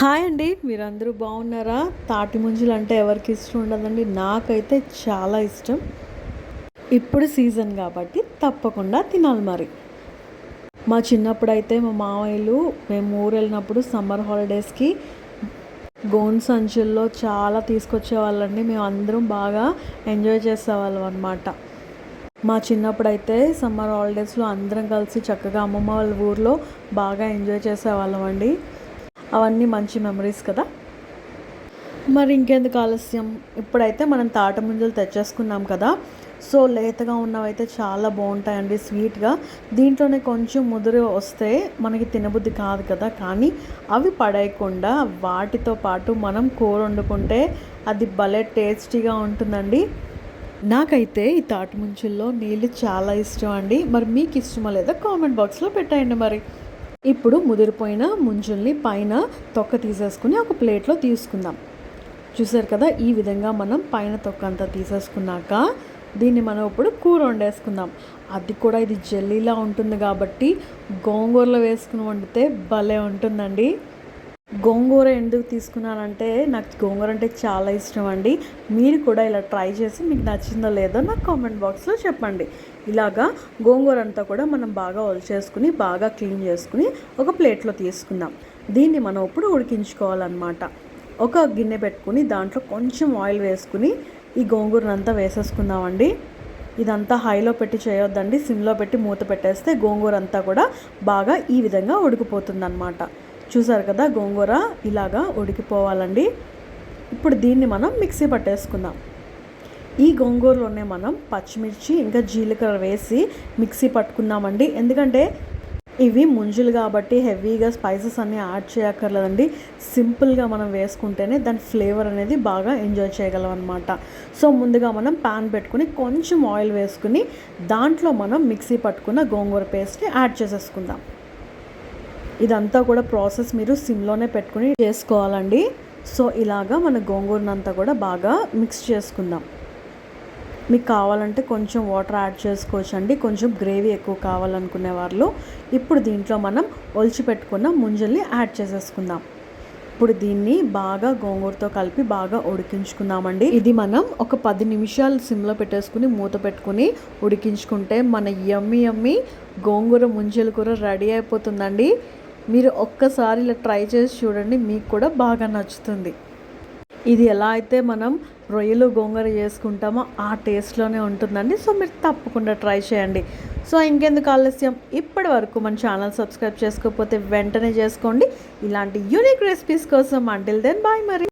Hi అండి, మీరందరూ బాగున్నారా? తాటి ముంజలు అంటే ఎవరికి ఇష్టం ఉండదండి. నాకైతే చాలా ఇష్టం. ఇప్పుడు సీజన్ కాబట్టి తప్పకుండా తినాలి. మరి మా చిన్నప్పుడు అయితే మా మామయ్యలు మేము ఊరు వెళ్ళినప్పుడు సమ్మర్ హాలిడేస్కి గోన్ సంచుల్లో చాలా తీసుకొచ్చేవాళ్ళండి. మేము అందరం బాగా ఎంజాయ్ చేసేవాళ్ళం అనమాట. మా చిన్నప్పుడు అయితే సమ్మర్ హాలిడేస్లో అందరం కలిసి చక్కగా అమ్మమ్మ వాళ్ళ ఊర్లో బాగా ఎంజాయ్ చేసేవాళ్ళం అండి. అవన్నీ మంచి మెమరీస్ కదా. మరి ఇంకెందుకు ఆలస్యం, ఇప్పుడైతే మనం తాటి ముంజలు తెచ్చేసుకున్నాం కదా. సో లేతగా ఉన్నవైతే చాలా బాగుంటాయండి, స్వీట్గా. దీంట్లోనే కొంచెం ముదురు వస్తే మనకి తినబుద్ధి కాదు కదా, కానీ అవి పడేయకుండా వాటితో పాటు మనం కూర వండుకుంటే అది భలే టేస్టీగా ఉంటుందండి. నాకైతే ఈ తాటి ముంజల్లో నీళ్ళు చాలా ఇష్టం అండి. మరి మీకు ఇష్టమో లేదో కామెంట్ బాక్స్లో పెట్టండి. మరి ఇప్పుడు ముదిరిపోయిన ముంజుల్ని పైన తొక్క తీసేసుకుని ఒక ప్లేట్లో తీసుకుందాం. చూసారు కదా, ఈ విధంగా మనం పైన తొక్క అంతా తీసేసుకున్నాక దీన్ని మనం ఇప్పుడు కూర వండేసుకుందాం. అది కూడా ఇది జెల్లీలా ఉంటుంది కాబట్టి గోంగూరలో వేసుకుని వండితే భలే ఉంటుందండి. గోంగూర ఎందుకు తీసుకున్నానంటే నాకు గోంగూర అంటే చాలా ఇష్టం అండి. మీరు కూడా ఇలా ట్రై చేసి మీకు నచ్చిందో లేదో నాకు కామెంట్ బాక్స్లో చెప్పండి. ఇలాగా గోంగూర అంతా కూడా మనం బాగా ఒలిచేసుకుని బాగా క్లీన్ చేసుకుని ఒక ప్లేట్లో తీసుకుందాం. దీన్ని మనం ఇప్పుడు ఉడికించుకోవాలన్నమాట. ఒక గిన్నె పెట్టుకుని దాంట్లో కొంచెం ఆయిల్ వేసుకుని ఈ గోంగూరనంతా వేసేసుకుందామండి. ఇదంతా హైలో పెట్టి చేయొద్దండి, సిమ్లో పెట్టి మూత పెట్టేస్తే గోంగూర అంతా కూడా బాగా ఈ విధంగా ఉడికిపోతుంది అన్నమాట. చూసారు కదా, గోంగూర ఇలాగా ఉడికిపోవాలండి. ఇప్పుడు దీన్ని మనం మిక్సీ పట్టేసుకుందాం. ఈ గోంగూరలోనే మనం పచ్చిమిర్చి ఇంకా జీలకర్ర వేసి మిక్సీ పట్టుకుందామండి. ఎందుకంటే ఇవి ముంజులు కాబట్టి హెవీగా స్పైసెస్ అన్నీ యాడ్ చేయక్కర్లేదండి. సింపుల్గా మనం వేసుకుంటేనే దాని ఫ్లేవర్ అనేది బాగా ఎంజాయ్ చేయగలం అనమాట. సో ముందుగా మనం ప్యాన్ పెట్టుకుని కొంచెం ఆయిల్ వేసుకుని దాంట్లో మనం మిక్సీ పట్టుకున్న గోంగూర పేస్ట్ని యాడ్ చేసేసుకుందాం. ఇదంతా కూడా ప్రాసెస్ మీరు సిమ్లోనే పెట్టుకుని చేసుకోవాలండి. సో ఇలాగా మన గోంగూరనంతా కూడా బాగా మిక్స్ చేసుకుందాం. మీకు కావాలంటే కొంచెం వాటర్ యాడ్ చేసుకోవచ్చు అండి, కొంచెం గ్రేవీ ఎక్కువ కావాలనుకునే వాళ్ళు. ఇప్పుడు దీంట్లో మనం ఒలిచి పెట్టుకున్న ముంజల్ని యాడ్ చేసేసుకుందాం. ఇప్పుడు దీన్ని బాగా గోంగూరతో కలిపి బాగా ఉడికించుకుందామండి. ఇది మనం ఒక 10 నిమిషాలు సిమ్లో పెట్టేసుకుని మూత పెట్టుకుని ఉడికించుకుంటే మన యమ్మీ గోంగూర ముంజల కూర రెడీ అయిపోతుందండి. మీరు ఒక్కసారి ఇలా ట్రై చేసి చూడండి, మీకు కూడా బాగా నచ్చుతుంది. ఇది ఎలా అయితే మనం రొయ్యలు గోంగూర చేసుకుంటామో ఆ టేస్ట్లోనే ఉంటుందండి. సో మీరు తప్పకుండా ట్రై చేయండి. సో ఇంకెందుకు ఆలస్యం, ఇప్పటి వరకు మన ఛానల్ సబ్స్క్రైబ్ చేసుకోకపోతే వెంటనే చేసుకోండి. ఇలాంటి యూనిక్ రెసిపీస్ కోసం. Until then bye. మరి